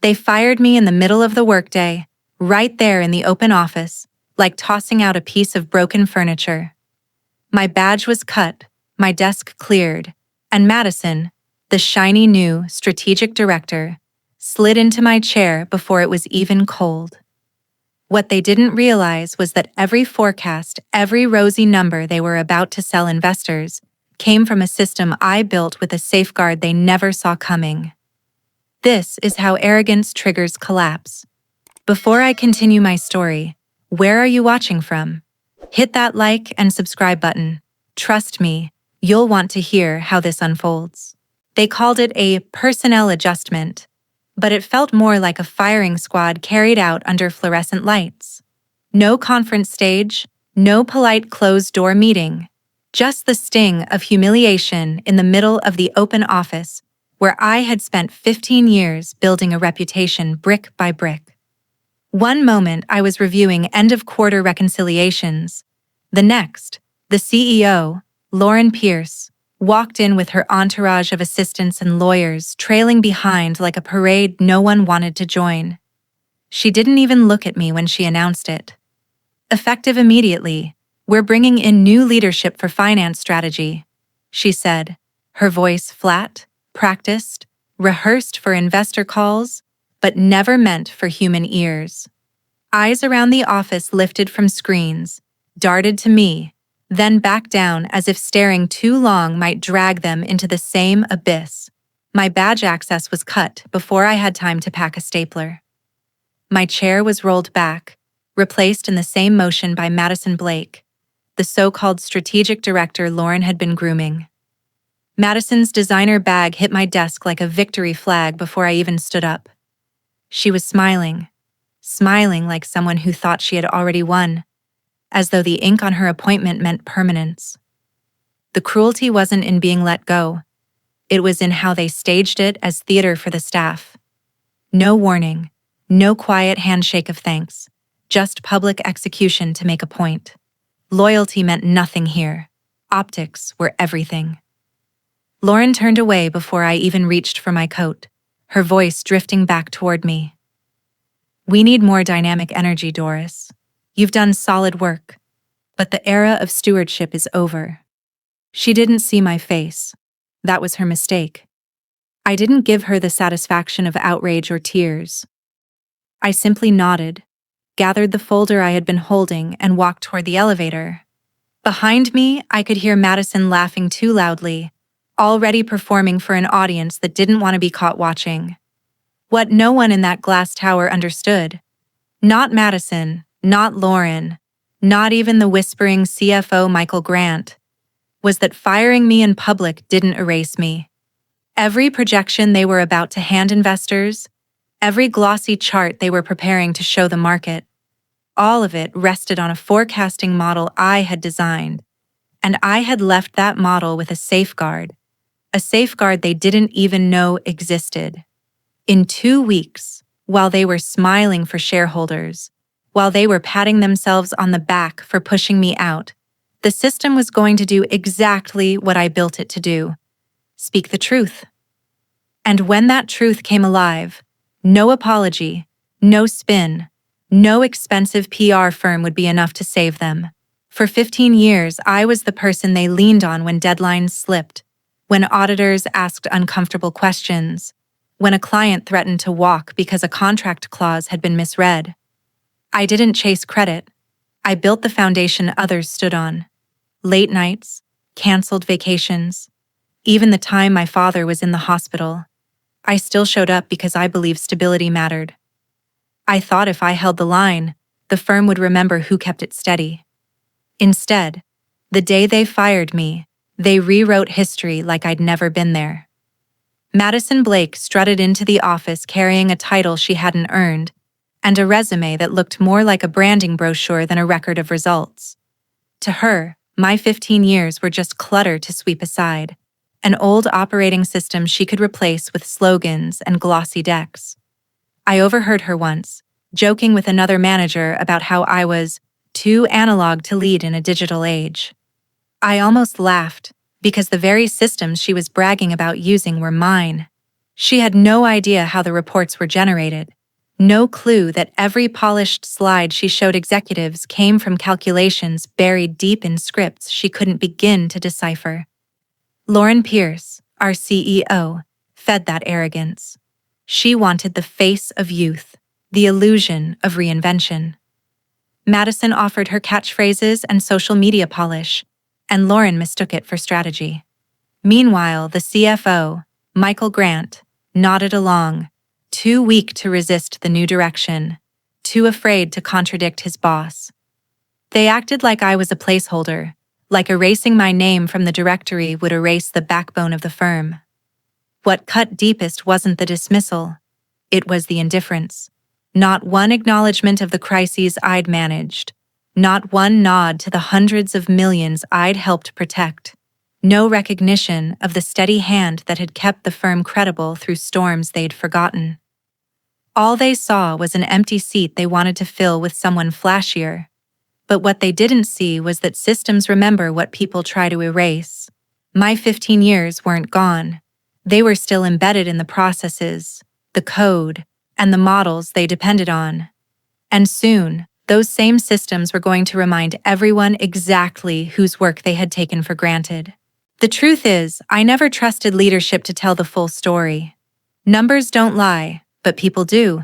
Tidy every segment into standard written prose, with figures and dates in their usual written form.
They fired me in the middle of the workday, right there in the open office, like tossing out a piece of broken furniture. My badge was cut, my desk cleared, and Madison, the shiny new strategic director, slid into my chair before it was even cold. What they didn't realize was that every forecast, every rosy number they were about to sell investors, came from a system I built with a safeguard they never saw coming. This is how arrogance triggers collapse. Before I continue my story, where are you watching from? Hit that like and subscribe button. Trust me, you'll want to hear how this unfolds. They called it a personnel adjustment, but it felt more like a firing squad carried out under fluorescent lights. No conference stage, no polite closed-door meeting, just the sting of humiliation in the middle of the open office where I had spent 15 years building a reputation brick by brick. One moment I was reviewing end-of-quarter reconciliations. The next, the CEO, Lauren Pierce, walked in with her entourage of assistants and lawyers trailing behind like a parade no one wanted to join. She didn't even look at me when she announced it. Effective immediately, we're bringing in new leadership for finance strategy, she said, her voice flat, practiced, rehearsed for investor calls, but never meant for human ears. Eyes around the office lifted from screens, darted to me, then back down as if staring too long might drag them into the same abyss. My badge access was cut before I had time to pack a stapler. My chair was rolled back, replaced in the same motion by Madison Blake, the so-called strategic director Lauren had been grooming. Madison's designer bag hit my desk like a victory flag before I even stood up. She was smiling like someone who thought she had already won, as though the ink on her appointment meant permanence. The cruelty wasn't in being let go. It was in how they staged it as theater for the staff. No warning, no quiet handshake of thanks, just public execution to make a point. Loyalty meant nothing here. Optics were everything. Lauren turned away before I even reached for my coat, her voice drifting back toward me. We need more dynamic energy, Doris. You've done solid work, but the era of stewardship is over. She didn't see my face. That was her mistake. I didn't give her the satisfaction of outrage or tears. I simply nodded, gathered the folder I had been holding, and walked toward the elevator. Behind me, I could hear Madison laughing too loudly, already performing for an audience that didn't want to be caught watching. What no one in that glass tower understood, not Madison, not Lauren, not even the whispering CFO Michael Grant, was that firing me in public didn't erase me. Every projection they were about to hand investors, every glossy chart they were preparing to show the market, all of it rested on a forecasting model I had designed, and I had left that model with a safeguard they didn't even know existed. In 2 weeks, while they were smiling for shareholders, while they were patting themselves on the back for pushing me out, the system was going to do exactly what I built it to do: speak the truth. And when that truth came alive, no apology, no spin, no expensive PR firm would be enough to save them. For 15 years, I was the person they leaned on when deadlines slipped, when auditors asked uncomfortable questions, when a client threatened to walk because a contract clause had been misread. I didn't chase credit. I built the foundation others stood on. Late nights, canceled vacations, even the time my father was in the hospital. I still showed up because I believed stability mattered. I thought if I held the line, the firm would remember who kept it steady. Instead, the day they fired me, they rewrote history like I'd never been there. Madison Blake strutted into the office carrying a title she hadn't earned and a resume that looked more like a branding brochure than a record of results. To her, my 15 years were just clutter to sweep aside, an old operating system she could replace with slogans and glossy decks. I overheard her once, joking with another manager about how I was too analog to lead in a digital age. I almost laughed, because the very systems she was bragging about using were mine. She had no idea how the reports were generated, no clue that every polished slide she showed executives came from calculations buried deep in scripts she couldn't begin to decipher. Lauren Pierce, our CEO, fed that arrogance. She wanted the face of youth, the illusion of reinvention. Madison offered her catchphrases and social media polish, and Lauren mistook it for strategy. Meanwhile, the CFO, Michael Grant, nodded along, too weak to resist the new direction, too afraid to contradict his boss. They acted like I was a placeholder, like erasing my name from the directory would erase the backbone of the firm. What cut deepest wasn't the dismissal, it was the indifference. Not one acknowledgement of the crises I'd managed, not one nod to the hundreds of millions I'd helped protect. No recognition of the steady hand that had kept the firm credible through storms they'd forgotten. All they saw was an empty seat they wanted to fill with someone flashier. But what they didn't see was that systems remember what people try to erase. My 15 years weren't gone. They were still embedded in the processes, the code, and the models they depended on. And soon, those same systems were going to remind everyone exactly whose work they had taken for granted. The truth is, I never trusted leadership to tell the full story. Numbers don't lie, but people do.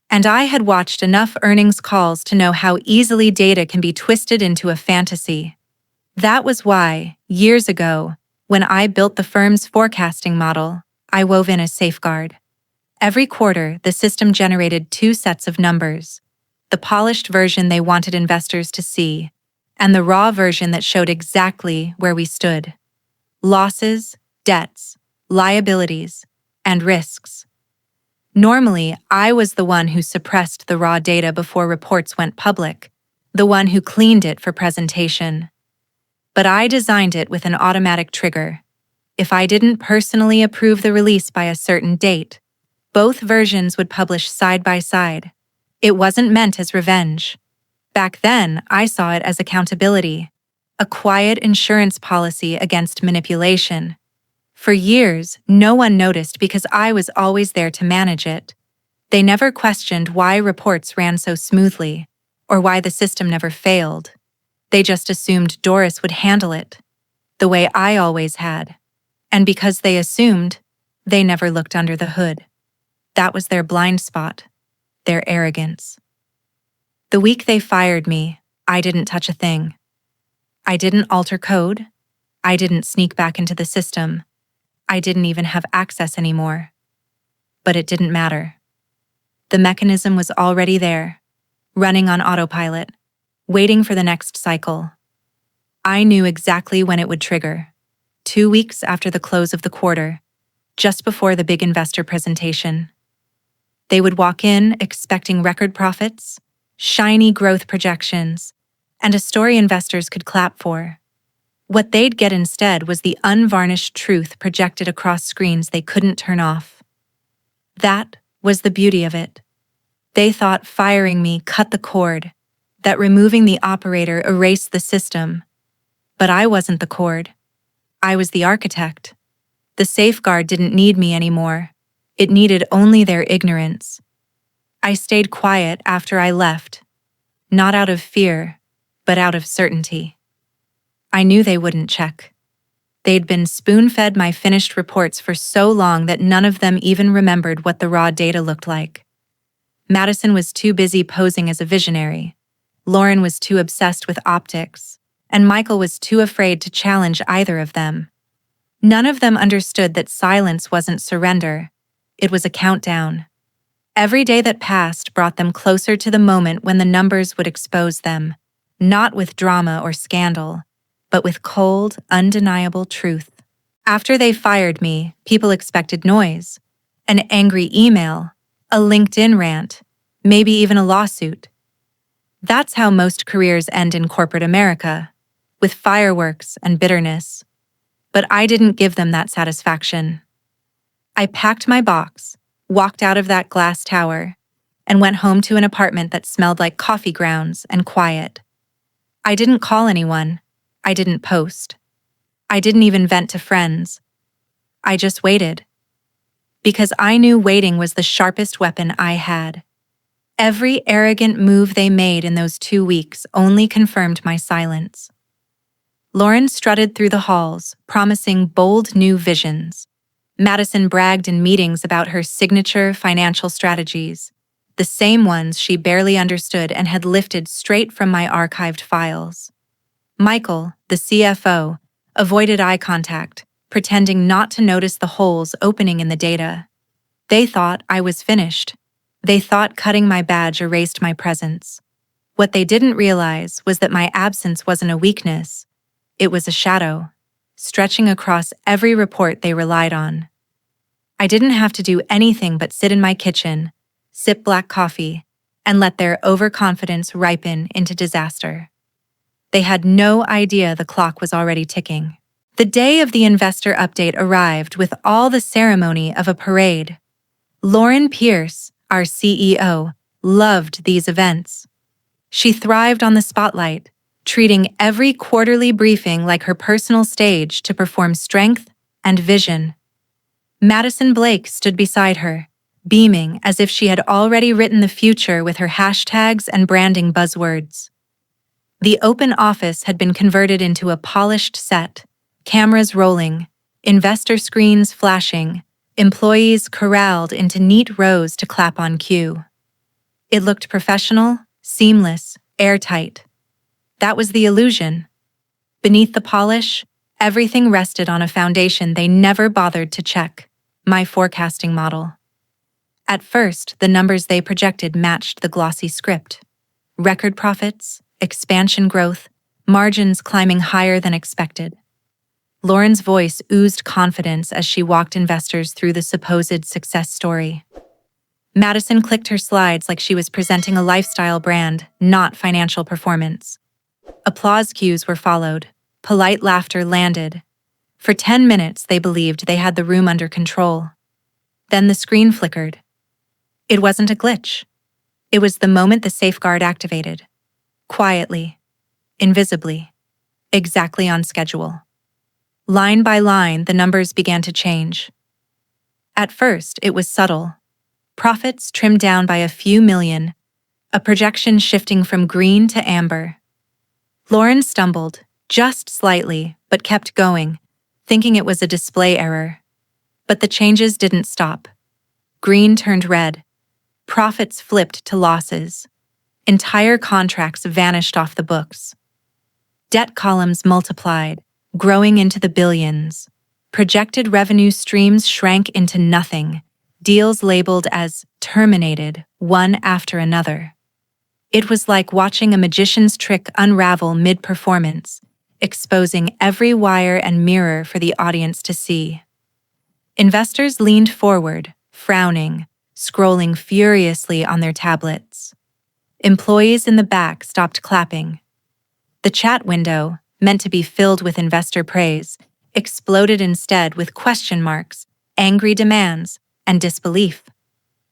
And I had watched enough earnings calls to know how easily data can be twisted into a fantasy. That was why, years ago, when I built the firm's forecasting model, I wove in a safeguard. Every quarter, the system generated 2 sets of numbers, the polished version they wanted investors to see, and the raw version that showed exactly where we stood. Losses, debts, liabilities, and risks. Normally, I was the one who suppressed the raw data before reports went public, the one who cleaned it for presentation. But I designed it with an automatic trigger. If I didn't personally approve the release by a certain date, both versions would publish side by side. It wasn't meant as revenge. Back then, I saw it as accountability, a quiet insurance policy against manipulation. For years, no one noticed because I was always there to manage it. They never questioned why reports ran so smoothly, or why the system never failed. They just assumed Doris would handle it, the way I always had. And because they assumed, they never looked under the hood. That was their blind spot, their arrogance. The week they fired me, I didn't touch a thing. I didn't alter code. I didn't sneak back into the system. I didn't even have access anymore. But it didn't matter. The mechanism was already there, running on autopilot, waiting for the next cycle. I knew exactly when it would trigger. 2 weeks after the close of the quarter, just before the big investor presentation. They would walk in expecting record profits, shiny growth projections, and a story investors could clap for. What they'd get instead was the unvarnished truth projected across screens they couldn't turn off. That was the beauty of it. They thought firing me cut the cord, that removing the operator erased the system. But I wasn't the cord. I was the architect. The safeguard didn't need me anymore. It needed only their ignorance. I stayed quiet after I left, not out of fear, but out of certainty. I knew they wouldn't check. They'd been spoon-fed my finished reports for so long that none of them even remembered what the raw data looked like. Madison was too busy posing as a visionary. Lauren was too obsessed with optics, and Michael was too afraid to challenge either of them. None of them understood that silence wasn't surrender. It was a countdown. Every day that passed brought them closer to the moment when the numbers would expose them, not with drama or scandal, but with cold, undeniable truth. After they fired me, people expected noise, an angry email, a LinkedIn rant, maybe even a lawsuit. That's how most careers end in corporate America, with fireworks and bitterness. But I didn't give them that satisfaction. I packed my box, walked out of that glass tower, and went home to an apartment that smelled like coffee grounds and quiet. I didn't call anyone. I didn't post. I didn't even vent to friends. I just waited. because I knew waiting was the sharpest weapon I had. Every arrogant move they made in those 2 weeks only confirmed my silence. Lauren strutted through the halls, promising bold new visions. Madison bragged in meetings about her signature financial strategies, the same ones she barely understood and had lifted straight from my archived files. Michael, the CFO, avoided eye contact, pretending not to notice the holes opening in the data. They thought I was finished. They thought cutting my badge erased my presence. What they didn't realize was that my absence wasn't a weakness. It was a shadow, stretching across every report they relied on. I didn't have to do anything but sit in my kitchen, sip black coffee, and let their overconfidence ripen into disaster. They had no idea the clock was already ticking. The day of the investor update arrived with all the ceremony of a parade. Lauren Pierce, our CEO, loved these events. She thrived on the spotlight, treating every quarterly briefing like her personal stage to perform strength and vision. Madison Blake stood beside her, beaming as if she had already written the future with her hashtags and branding buzzwords. The open office had been converted into a polished set, cameras rolling, investor screens flashing, employees corralled into neat rows to clap on cue. It looked professional, seamless, airtight. That was the illusion. Beneath the polish, everything rested on a foundation they never bothered to check: my forecasting model. At first, the numbers they projected matched the glossy script. Record profits, expansion growth, margins climbing higher than expected. Lauren's voice oozed confidence as she walked investors through the supposed success story. Madison clicked her slides like she was presenting a lifestyle brand, not financial performance. Applause cues were followed. Polite laughter landed. For 10 minutes, they believed they had the room under control. Then the screen flickered. It wasn't a glitch. It was the moment the safeguard activated. Quietly, invisibly, exactly on schedule. Line by line, the numbers began to change. At first, it was subtle. Profits trimmed down by a few million, a projection shifting from green to amber. Lauren stumbled, just slightly, but kept going, thinking it was a display error. But the changes didn't stop. Green turned red. Profits flipped to losses. Entire contracts vanished off the books. Debt columns multiplied, growing into the billions. Projected revenue streams shrank into nothing, deals labeled as terminated, one after another. It was like watching a magician's trick unravel mid-performance, exposing every wire and mirror for the audience to see. Investors leaned forward, frowning, scrolling furiously on their tablets. Employees in the back stopped clapping. The chat window, meant to be filled with investor praise, exploded instead with question marks, angry demands, and disbelief.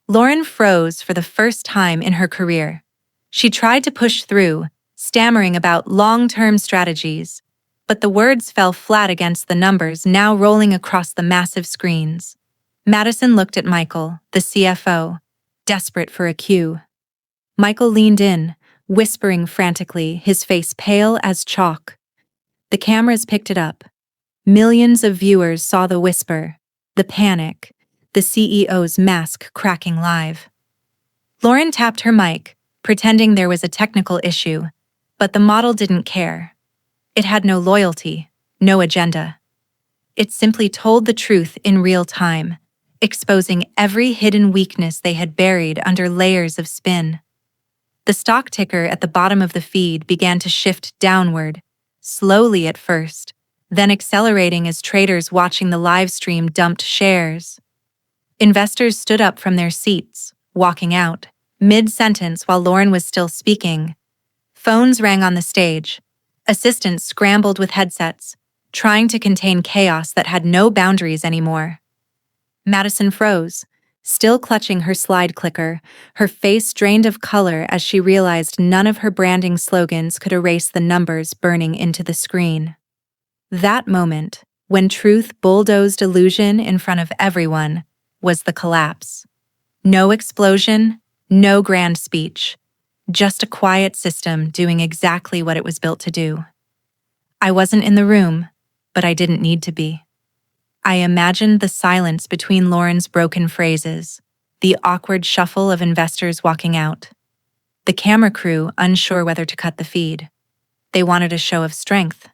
Lauren froze for the first time in her career. She tried to push through, stammering about long-term strategies, but the words fell flat against the numbers now rolling across the massive screens. Madison looked at Michael, the CFO, desperate for a cue. Michael leaned in, whispering frantically, his face pale as chalk. The cameras picked it up. Millions of viewers saw the whisper, the panic, the CEO's mask cracking live. Lauren tapped her mic, pretending there was a technical issue, but the model didn't care. It had no loyalty, no agenda. It simply told the truth in real time, exposing every hidden weakness they had buried under layers of spin. The stock ticker at the bottom of the feed began to shift downward, slowly at first, then accelerating as traders watching the live stream dumped shares. Investors stood up from their seats, walking out, mid-sentence while Lauren was still speaking. Phones rang on the stage. Assistants scrambled with headsets, trying to contain chaos that had no boundaries anymore. Madison froze, still clutching her slide clicker, her face drained of color as she realized none of her branding slogans could erase the numbers burning into the screen. That moment, when truth bulldozed illusion in front of everyone, was the collapse. No explosion, no grand speech, just a quiet system doing exactly what it was built to do. I wasn't in the room, but I didn't need to be. I imagined the silence between Lauren's broken phrases, the awkward shuffle of investors walking out, the camera crew unsure whether to cut the feed. They wanted a show of strength.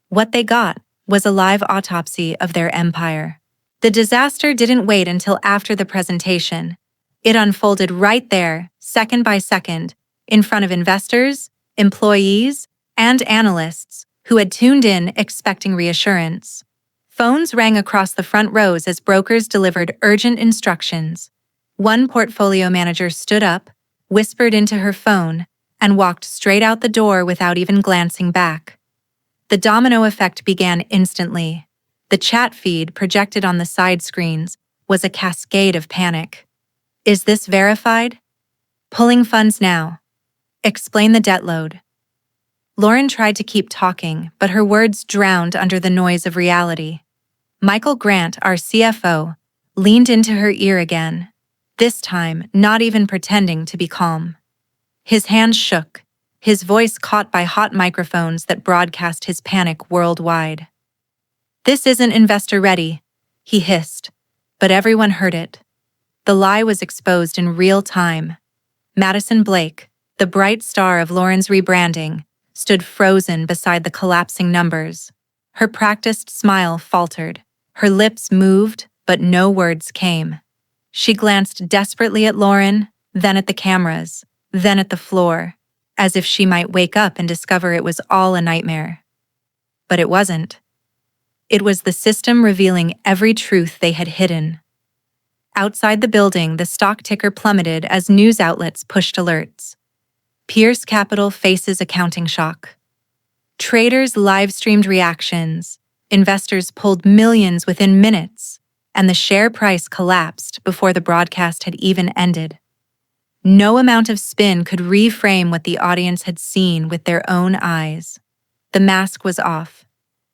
What they got was a live autopsy of their empire. The disaster didn't wait until after the presentation. It unfolded right there, second by second, in front of investors, employees, and analysts who had tuned in expecting reassurance. Phones rang across the front rows as brokers delivered urgent instructions. One portfolio manager stood up, whispered into her phone, and walked straight out the door without even glancing back. The domino effect began instantly. The chat feed projected on the side screens was a cascade of panic. Is this verified? Pulling funds now. Explain the debt load. Lauren tried to keep talking, but her words drowned under the noise of reality. Michael Grant, our CFO, leaned into her ear again, this time not even pretending to be calm. His hands shook, his voice caught by hot microphones that broadcast his panic worldwide. "This isn't investor ready," he hissed, but everyone heard it. The lie was exposed in real time. Madison Blake, the bright star of Lauren's rebranding, stood frozen beside the collapsing numbers. Her practiced smile faltered. Her lips moved, but no words came. She glanced desperately at Lauren, then at the cameras, then at the floor, as if she might wake up and discover it was all a nightmare. But it wasn't. It was the system revealing every truth they had hidden. Outside the building, the stock ticker plummeted as news outlets pushed alerts. Pierce Capital faces accounting shock. Traders live-streamed reactions. Investors pulled millions within minutes, and the share price collapsed before the broadcast had even ended. No amount of spin could reframe what the audience had seen with their own eyes. The mask was off,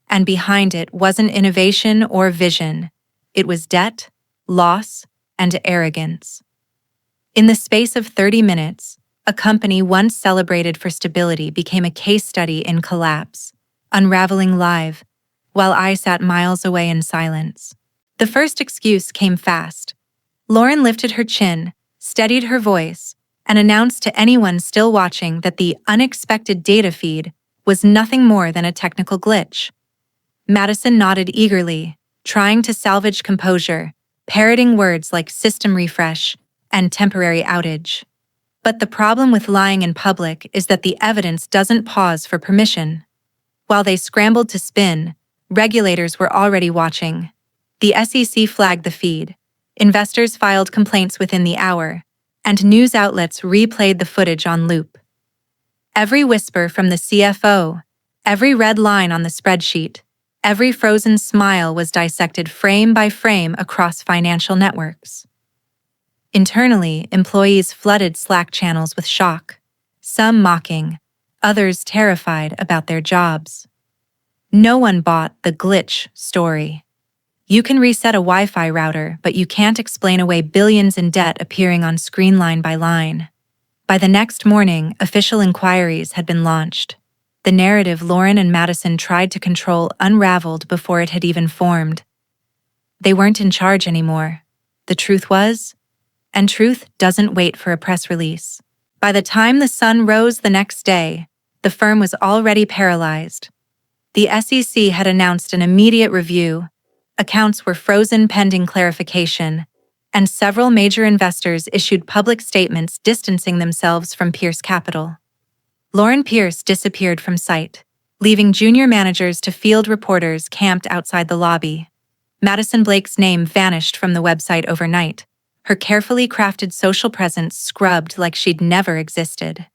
and behind it wasn't innovation or vision. It was debt, loss, and arrogance. In the space of 30 minutes, a company once celebrated for stability became a case study in collapse, unraveling live, while I sat miles away in silence. The first excuse came fast. Lauren lifted her chin, steadied her voice, and announced to anyone still watching that the unexpected data feed was nothing more than a technical glitch. Madison nodded eagerly, trying to salvage composure, parroting words like system refresh and temporary outage. But the problem with lying in public is that the evidence doesn't pause for permission. While they scrambled to spin, regulators were already watching. The SEC flagged the feed, investors filed complaints within the hour, and news outlets replayed the footage on loop. Every whisper from the CFO, every red line on the spreadsheet, every frozen smile was dissected frame by frame across financial networks. Internally, employees flooded Slack channels with shock, some mocking, others terrified about their jobs. No one bought the glitch story. You can reset a Wi-Fi router, but you can't explain away billions in debt appearing on screen line by line. By the next morning, official inquiries had been launched. The narrative Lauren and Madison tried to control unraveled before it had even formed. They weren't in charge anymore. The truth was, and truth doesn't wait for a press release. By the time the sun rose the next day, the firm was already paralyzed. The SEC had announced an immediate review, accounts were frozen pending clarification, and several major investors issued public statements distancing themselves from Pierce Capital. Lauren Pierce disappeared from sight, leaving junior managers to field reporters camped outside the lobby. Madison Blake's name vanished from the website overnight, her carefully crafted social presence scrubbed like she'd never existed.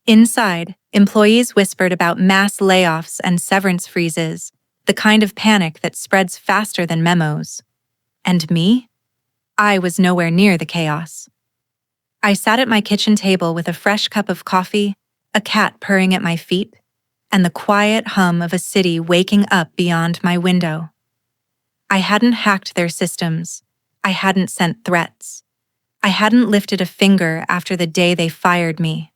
Inside, employees whispered about mass layoffs and severance freezes, the kind of panic that spreads faster than memos. And me? I was nowhere near the chaos. I sat at my kitchen table with a fresh cup of coffee, a cat purring at my feet, and the quiet hum of a city waking up beyond my window. I hadn't hacked their systems. I hadn't sent threats. I hadn't lifted a finger after the day they fired me.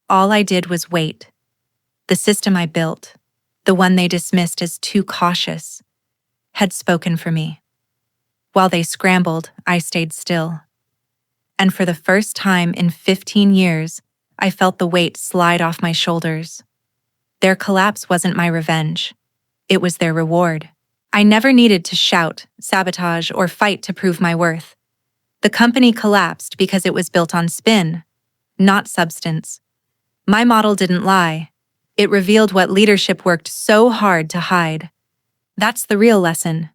All I did was wait. The system I built, the one they dismissed as too cautious, had spoken for me. While they scrambled, I stayed still. And for the first time in 15 years, I felt the weight slide off my shoulders. Their collapse wasn't my revenge. It was their reward. I never needed to shout, sabotage, or fight to prove my worth. The company collapsed because it was built on spin, not substance. My model didn't lie. It revealed what leadership worked so hard to hide. That's the real lesson.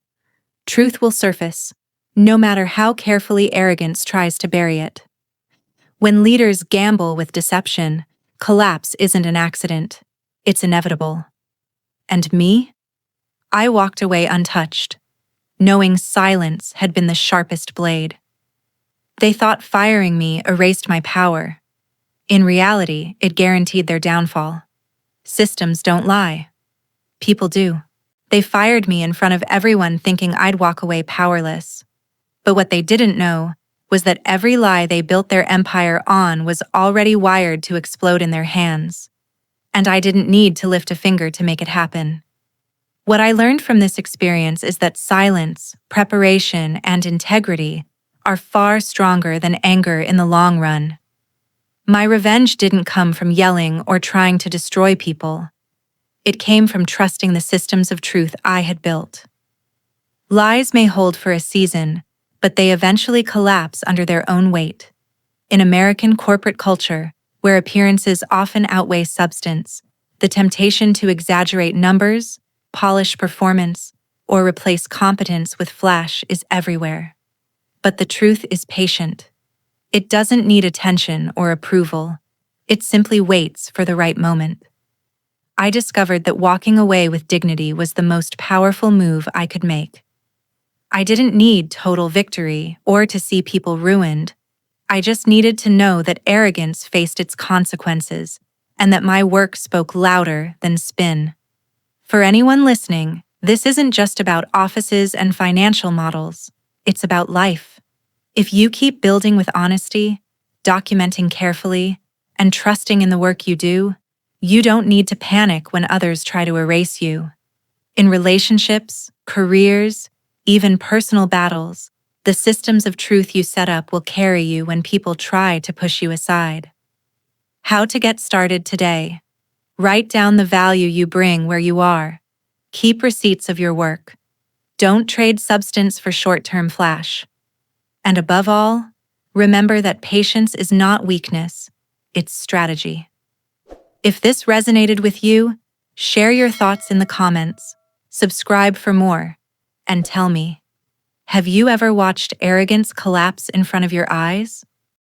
Truth will surface, no matter how carefully arrogance tries to bury it. When leaders gamble with deception, collapse isn't an accident. It's inevitable. And me? I walked away untouched, knowing silence had been the sharpest blade. They thought firing me erased my power. In reality, it guaranteed their downfall. Systems don't lie. People do. They fired me in front of everyone thinking I'd walk away powerless. But what they didn't know was that every lie they built their empire on was already wired to explode in their hands. And I didn't need to lift a finger to make it happen. What I learned from this experience is that silence, preparation, and integrity are far stronger than anger in the long run. My revenge didn't come from yelling or trying to destroy people. It came from trusting the systems of truth I had built. Lies may hold for a season, but they eventually collapse under their own weight. In American corporate culture, where appearances often outweigh substance, the temptation to exaggerate numbers, polish performance, or replace competence with flash is everywhere. But the truth is patient. It doesn't need attention or approval. It simply waits for the right moment. I discovered that walking away with dignity was the most powerful move I could make. I didn't need total victory or to see people ruined. I just needed to know that arrogance faced its consequences and that my work spoke louder than spin. For anyone listening, this isn't just about offices and financial models. It's about life. If you keep building with honesty, documenting carefully, and trusting in the work you do, you don't need to panic when others try to erase you. In relationships, careers, even personal battles, the systems of truth you set up will carry you when people try to push you aside. How to get started today. Write down the value you bring where you are. Keep receipts of your work. Don't trade substance for short-term flash. And above all, remember that patience is not weakness, it's strategy. If this resonated with you, share your thoughts in the comments, subscribe for more, and tell me, have you ever watched arrogance collapse in front of your eyes?